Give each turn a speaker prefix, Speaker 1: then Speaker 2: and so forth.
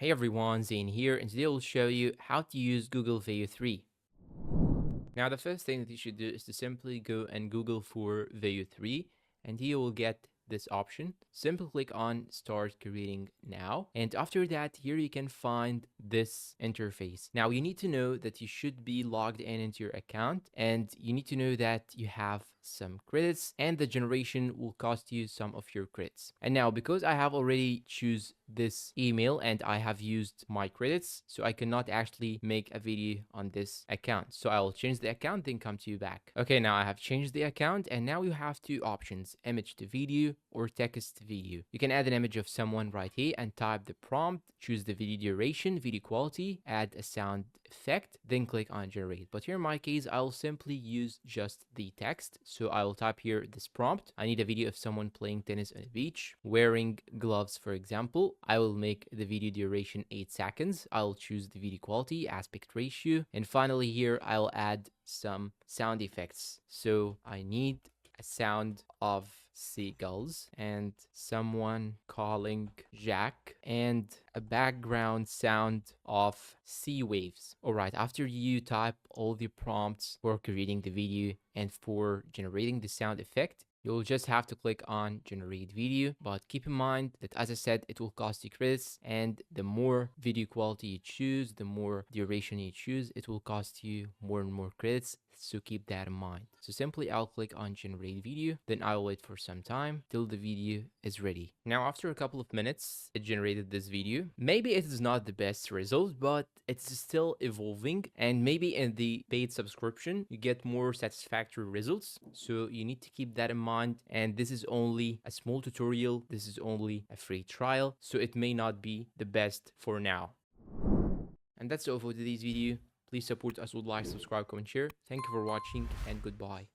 Speaker 1: Hey everyone, Zane here, and today I'll show you how to use Google VEO 3. Now the first thing that you should do is to simply go and Google for VEO 3, and here you will get this option. Simply click on start creating now, and after that here you can find this interface. Now you need to know that you should be logged in into your account, and you need to know that you have some credits, and the generation will cost you some of your credits. And now because I have already choose this email and I have used my credits, so I cannot actually make a video on this account. So I will change the account, then come to you back. Okay, now I have changed the account, and now you have two options: image to video or text to video. You can add an image of someone right here and type the prompt, choose the video duration, video quality, add a sound effect, then click on generate. But here in my case, I'll simply use just the text. So I will type here this prompt. I need a video of someone playing tennis on a beach, wearing gloves, for example. I will make the video duration 8 seconds. I'll choose the video quality, aspect ratio, and finally here I'll add some sound effects. So I need a sound of seagulls and someone calling Jack and a background sound of sea waves. Alright, after you type all the prompts for creating the video and for generating the sound effect, you'll just have to click on generate video, but keep in mind that, as I said, it will cost you credits, and the more video quality you choose, the more duration you choose, it will cost you more and more credits. So keep that in mind. So simply I'll click on generate video, then I'll wait for some time till the video is ready. Now after a couple of minutes, it generated this video. Maybe it is not the best result, but it's still evolving, and maybe in the paid subscription you get more satisfactory results. So you need to keep that in mind, and this is only a small tutorial, this is only a free trial, so it may not be the best for now. And that's all for today's video. Please support us with like, subscribe, comment, share. Thank you for watching, and goodbye.